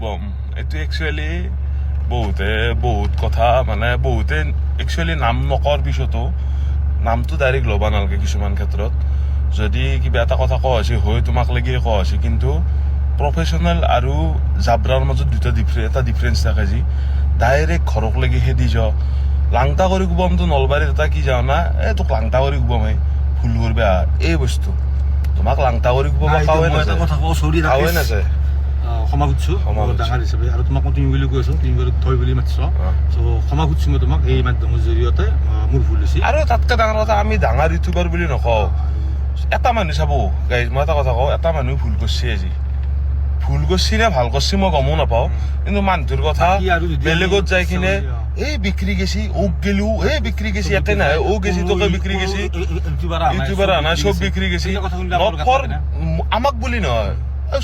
শুভম এইটো একচুৱেলি বহুত কথা মানে বহুতে একচুৱেলি নাম নকৰ পিছতো নামটো ডাইৰেক্ট ল'ব নালাগে কিছুমান ক্ষেত্ৰত যদি কিবা এটা কথা কোৱা হৈছে হৈ তোমাক লাগি কোৱা হৈছে কিন্তু প্ৰফেশ্যনেল আৰু জাব্ৰাৰ মাজত এটা ডিফাৰেঞ্চ থাকে যি ডাইৰেক্ট ঘৰক লাগি খেদি যাওঁ লাংটা কৰি কুবমটো নলবাৰীত এটা কি যাওঁ না তোক লাংটা কৰি কুবম ভুল কৰবে এই বস্তু তোমাক লাংটা কৰি কুবম কাৱে নাযায় ক্ষমা খুজিছো ডাঙৰ হিচাপে আৰু তোমাক মই তুমি বুলি কৈছো তুমি থৈ বুলি মাতিছ ক্ষমা খুজিছো মই তোমাক এই মাধ্যমৰ জৰিয়তে মোৰ ভুল হৈছে আৰু তাতকৈ ডাঙৰ কথা আমি ডাঙৰ ইউটিউবাৰ বুলি নকওঁ এটা মানুহ চাব গাইজ মই এটা কথা কওঁ এটা মানুহ ভুল কৰিছে আজি ভুল কৰিছি নে ভাল কৰিছি মই গমো নাপাওঁ কিন্তু মানুহটোৰ কথা বেলেগত যাই কিনে এই বিক্ৰী গেছি ওক গেলো এই বিক্ৰী গেছি একে নাই ও গেছি তোকে বিক্ৰী গেছি ইউটিউবাৰ আনা চব বিক্ৰী গেছি আমাক বুলি নহয়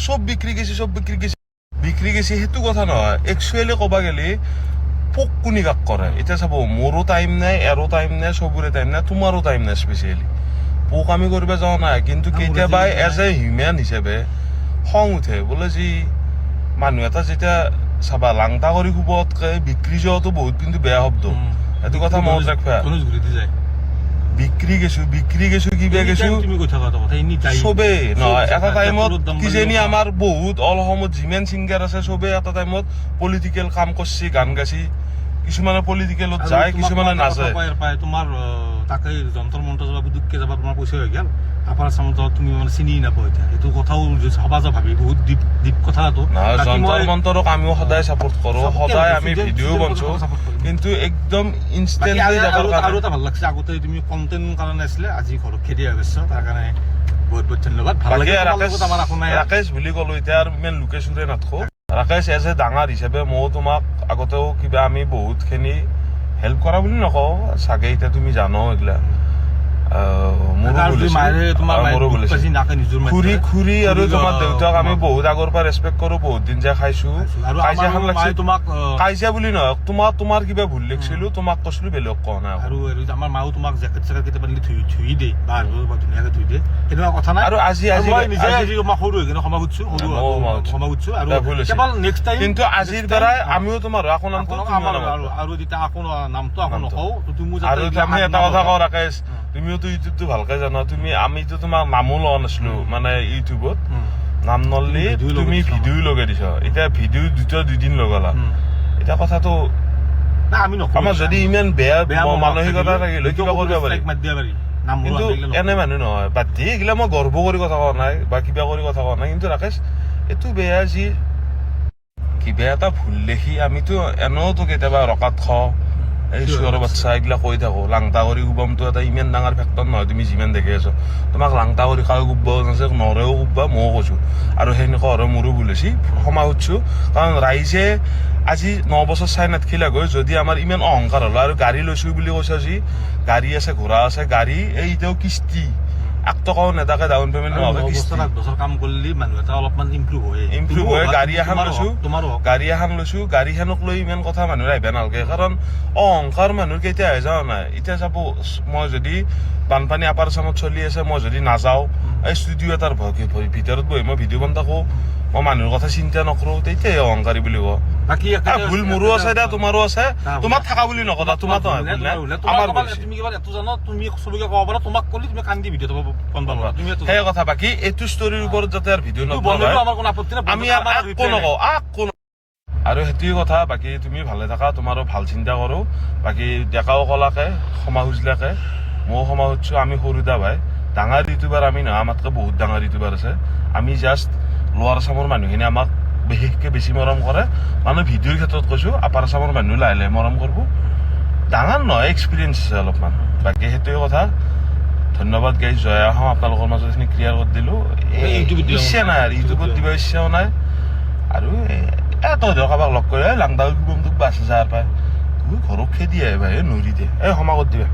সব বিক্ৰী গেছি সেইটো কথা নহয় একচুৱেলি ক'বা গেলি পোক কোনি কাক কৰে এতিয়া চাব মোৰো টাইম নাই এৰো টাইম নাই চবৰে টাইম নাই তোমাৰো টাইম নাই স্পেচিয়েলি পোক আমি কৰিব যাওঁ নাই কিন্তু কেতিয়াবা এজ এ হিউমেন হিচাপে খং উঠে বোলে যি মানুহ এটা যেতিয়া চাবা লাংটা কৰি শুবতকে বিক্ৰী যোৱাটো বহুত কিন্তু বেয়া শব্দ এইটো কথা মনত ৰাখবা বিক্ৰী গেছো কিবা গেছো চবেই নহয় এটা টাইমত কিজানি আমাৰ বহুত অল অসমত যিমান ছিংগাৰ আছে চবেই এটা টাইমত পলিটিকেল কাম কৰছি গান গাইছি কিছুমানে পলিটিকেলত যায় কিছুমানে নাযায় তোমাৰ তাকে যন্ত্ৰৰ মন্ত্ৰ যাবা পুতুককে যাবা তোমাৰ পইচা হৈ গেল আপাৰ চামত তুমি মানে চিনি নাপাও এতিয়া এইটো কথাও সমাজে ভাবি বহুত দীপ কথাটো যন্ত্ৰৰ মন্ত্ৰক আমিও সদায় ছাপোৰ্ট কৰো সদায় আমি ভিডিঅ' বনাইছো কিন্তু একদম ইনষ্টেণ্টলি যাবৰ আৰু এটা ভাল লাগছে আগতে তুমি কণ্টেণ্ট কাৰণে আছিলে আজি ঘৰত খেদি আহিছা তাৰ কাৰণে বহুত বহুত ধন্যবাদ ভাল লাগে ৰাকেশ বুলি ক'লো এতিয়া আৰু ইমান লোকে চুৰে নাথাকো ৰাকেশ এজ এ ডাঙৰ হিচাপে ময়ো তোমাক আগতেও কিবা আমি বহুতখিনি হেল্প কৰা বুলি নকওঁ চাগে এতিয়া তুমি জানো এইগিলা খুৰী আৰু তোমাৰ দেউতাক আমি বহুত আগৰ পৰা ৰেচপেক্ট কৰো বহুত দিন যে খাইছো কাজিয়া বুলি নহয় তোমাৰ কিবা ভুল লিখিছিলো তোমাক কৈছিলো বেলেগ কোৱা নাই আৰু আমাৰ মাও তোমাক জেকেট চেকেট কেতিয়াবা ধুই দিয়ে বা ধুনীয়াকে ধুই দিয়ে তেনেকুৱা কথা নাই আৰু আজি সৰু হৈ কিনে ক্ষমা খুজিছো আৰু কেৱল নেক্সট টাইম কিন্তু আজিৰ পৰাই আমিও তোমাৰ আকৌ নামটো আৰু যেতিয়া আকৌ নামটো আকৌ নকওঁ তুমি আৰু আমি এটা কথা কওঁ ৰাকেশ তুমিওতো ইউটিউবটো ভালকে জানা আমিতো তোমাক নামো লোৱা নাছিলো মানে ইউটিউবত নাম নললি তুমি ভিডিঅ' লগাই দিছ এতিয়া ভিডিঅ' দুদিন লগালা এতিয়া কথাটো আমাৰ যদি ইমান বেয়া মানসিকতা থাকিলে কিবা কৰিব পাৰি কিন্তু এনে মানুহ নহয় বাদ দি এইগিলা মই গৰ্ব কৰি কথা কোৱা নাই বা কিবা কৰি কথা কোৱা নাই কিন্তু ৰাকেশ এইটো বেয়া যি কিবা এটা ভুল দেখি আমিতো এনেওতো কেতিয়াবা ৰকাত খাওঁ এই চোৰৰ বাচ্চা এইগিলা কৈ থাকো লাংটা কৰি কুবমটো এটা ইমান ডাঙৰ ফেক্টৰ নহয় তুমি যিমান দেখি আছো তোমাক লাংটা কৰি খাই কুবব নৰেও কুববা ময়ো কৈছো আৰু সেনেকুৱা আৰু মোৰো ভুল হৈছে ক্ষমা খুজিছো কাৰণ ৰাইজে আজি 9 বছৰ চাই নাথাকিলে গৈ যদি আমাৰ ইমান অহংকাৰ হলো আৰু গাড়ী লৈছো বুলি কৈছে যি গাড়ী আছে ঘোঁৰা আছে গাড়ী এই এতিয়াও কিস্তি 1 টকাও নেদাকে ডাউন পেমেণ্ট নহ'লে কিস্তি 8 বছৰ কাম কৰিলে মানুহ এটা অলপমান ইমপ্ৰুভ হয় গাড়ী এখন লৈছো গাড়ীখনক লৈ ইমান কথা মানুহে আহিব নালাগে কাৰণ অহংকাৰ মানুহৰ কেতিয়া হৈ যাওঁ নাই এতিয়া চাব মই যদি বানপানী আপাৰ চামত চলি আছে মই যদি নাযাওঁ এই ষ্টুডিঅ' এটাৰ ভিতৰত বহি মই ভিডিঅ' বনাই থাকো মই মানুহৰ কথা চিন্তা নকৰো তেতিয়াই অহংকাৰী বুলি কওঁ ভুল মোৰো আছে দে তোমাৰো আছে তোমাক থাকা বুলি নকলা তোমাৰ সেই কথা বাকী এইটো ষ্টৰীৰ ওপৰত যাতে ভিডিঅ' আমি আৰু সেইটোৱে কথা বাকী তুমি ভালে থাকা তোমাৰো ভাল চিন্তা কৰো বাকী ডেকাও কলাকে ক্ষমা খুজিলাকে ময়ো ক্ষমা খুজিছো আমি সৰু দা ভাই ডাঙৰ ইউটিউবাৰ আমি নহয় আমাতকৈ বহুত ডাঙৰ ইউটিউবাৰ আছে আমি জাষ্ট লোৱাৰ আছামৰ মানুহখিনি আমাক বিশেষকৈ বেছি মৰম কৰে মানে ভিডিঅ'ৰ ক্ষেত্ৰত কৈছো আপাৰ আছামৰ মানুহ লাহে লাহে মৰম কৰিব ডাঙৰ নহয় এক্সপিৰিয়েঞ্চ আছে অলপমান বাকী সেইটোৱে কথা ধন্যবাদ গাইজ জয় আহোঁ আপোনালোকৰ মাজত এইখিনি ক্লিয়াৰ কৰি দিলোঁ ইচ্ছা নাই আৰু ইউটিউবত দিব ইচ্ছাও নাই আৰু তই ধৰ কাৰোবাক লগ কৰি লাংটা কুবমটোক বাছ হাজাৰ পায় তুমি ঘৰক খেদি আহে ভাই নৰি দে ক্ষমা কৰি দিবা